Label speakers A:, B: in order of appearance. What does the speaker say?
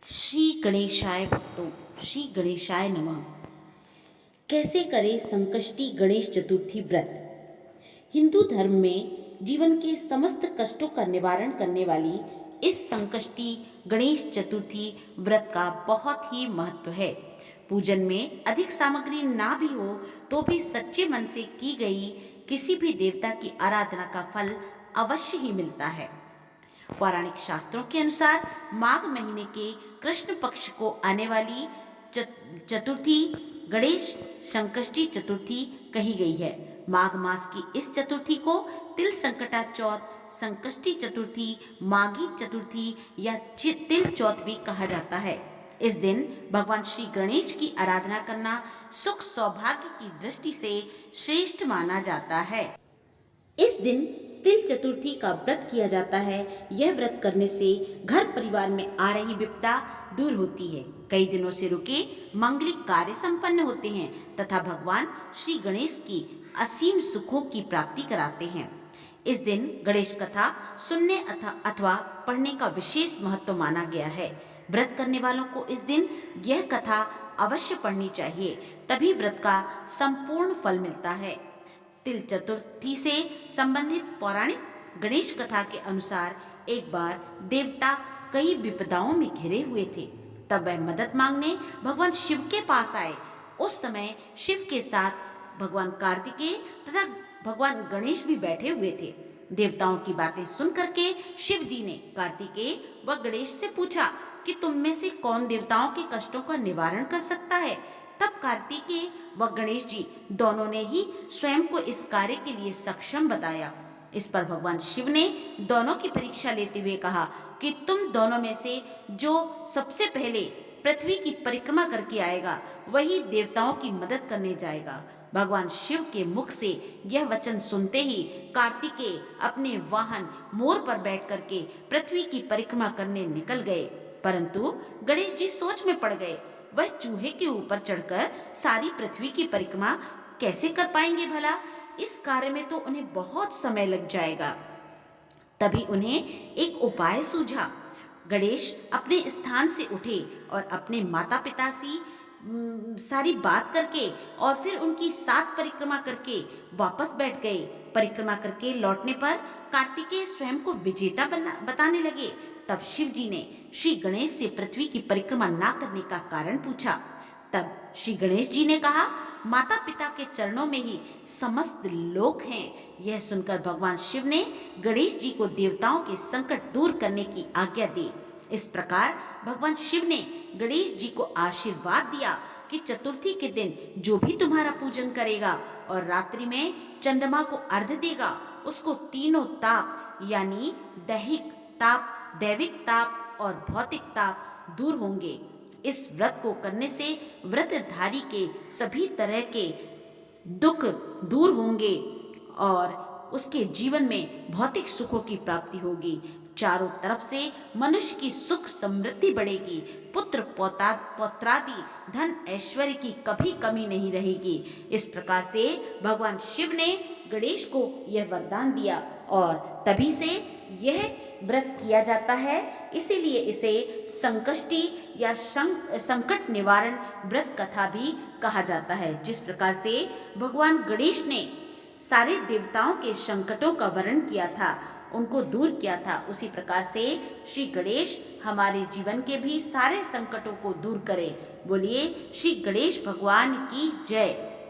A: श्री गणेशाय भक्तों, श्री गणेशाय नमः। कैसे करें संकष्टी गणेश चतुर्थी व्रत। हिंदू धर्म में जीवन के समस्त कष्टों का निवारण करने वाली इस संकष्टी गणेश चतुर्थी व्रत का बहुत ही महत्व है। पूजन में अधिक सामग्री ना भी हो तो भी सच्चे मन से की गई किसी भी देवता की आराधना का फल अवश्य ही मिलता है। पौराणिक शास्त्रों के अनुसार माघ महीने के कृष्ण पक्ष को आने वाली चतुर्थी गणेश संकष्टी चतुर्थी कही गई है। माघ मास की इस चतुर्थी को तिल संकटा चौथ, संकष्टी चतुर्थी, माघी चतुर्थी या तिल चौथ भी कहा जाता है। इस दिन भगवान श्री गणेश की आराधना करना सुख सौभाग्य की दृष्टि से श्रेष्ठ माना जाता है। इस दिन तिल चतुर्थी का व्रत किया जाता है। यह व्रत करने से घर परिवार में आ रही विपदा दूर होती है, कई दिनों से रुके मांगलिक कार्य संपन्न होते हैं तथा भगवान श्री गणेश की असीम सुखों की प्राप्ति कराते हैं। इस दिन गणेश कथा सुनने अथवा पढ़ने का विशेष महत्व माना गया है। व्रत करने वालों को इस दिन यह कथा अवश्य पढ़नी चाहिए, तभी व्रत का संपूर्ण फल मिलता है। तिल चतुर्थी से संबंधित पौराणिक गणेश कथा के अनुसार एक बार देवता कई विपदाओं में घिरे हुए थे। तब वह मदद मांगने भगवान शिव के पास आए। उस समय शिव के साथ भगवान कार्तिकेय तथा भगवान गणेश भी बैठे हुए थे। देवताओं की बातें सुन करके शिव जी ने कार्तिकेय व गणेश से पूछा कि तुम में से कौन देवताओं के कष्टों का निवारण कर सकता है। तब कार्तिकेय व गणेश जी दोनों ने ही स्वयं को इस कार्य के लिए सक्षम बताया। इस पर भगवान शिव ने दोनों की परीक्षा लेते हुए कहा कि तुम दोनों में से जो सबसे पहले पृथ्वी की परिक्रमा करके आएगा वही देवताओं की मदद करने जाएगा। भगवान शिव के मुख से यह वचन सुनते ही कार्तिकेय अपने वाहन मोर पर बैठ करके पृथ्वी की परिक्रमा करने निकल गए, परंतु गणेश जी सोच में पड़ गए। वह चूहे के ऊपर चढ़कर सारी पृथ्वी की परिक्रमा कैसे कर पाएंगे भला? इस कार्य में तो उन्हें बहुत समय लग जाएगा। तभी उन्हें एक उपाय सूझा। गणेश अपने स्थान से उठे और अपने माता पिता से सारी बात करके और फिर उनकी 7 परिक्रमा करके वापस बैठ गए। परिक्रमा करके लौटने पर कार्तिकेय स्वयं को विजेता बताने लगे। तब शिव जी ने श्री गणेश से पृथ्वी की परिक्रमा ना करने का कारण पूछा। तब श्री गणेश जी ने कहा, माता पिता के चरणों में ही समस्त लोक हैं। यह सुनकर भगवान शिव ने गणेश जी को देवताओं के संकट दूर करने की आज्ञा दी। इस प्रकार भगवान शिव ने गणेश जी को आशीर्वाद दिया कि चतुर्थी के दिन जो भी तुम्हारा पूजन करेगा और रात्रि में चंद्रमा को अर्घ्य देगा उसको तीनों ताप यानी दैहिक ताप, दैविक ताप और भौतिक ताप दूर होंगे। इस व्रत को करने से व्रतधारी के सभी तरह के दुख दूर होंगे और उसके जीवन में भौतिक सुखों की प्राप्ति होगी। चारों तरफ से मनुष्य की सुख समृद्धि बढ़ेगी। पुत्र पौत्रादि धन ऐश्वर्य की कभी कमी नहीं रहेगी। इस प्रकार से भगवान शिव ने गणेश को यह वरदान दिया और तभी से यह व्रत किया जाता है। इसीलिए इसे संकष्टी या संकट निवारण व्रत कथा भी कहा जाता है। जिस प्रकार से भगवान गणेश ने सारे देवताओं के संकटों का वर्णन किया था, उनको दूर किया था, उसी प्रकार से श्री गणेश हमारे जीवन के भी सारे संकटों को दूर करें। बोलिए श्री गणेश भगवान की जय।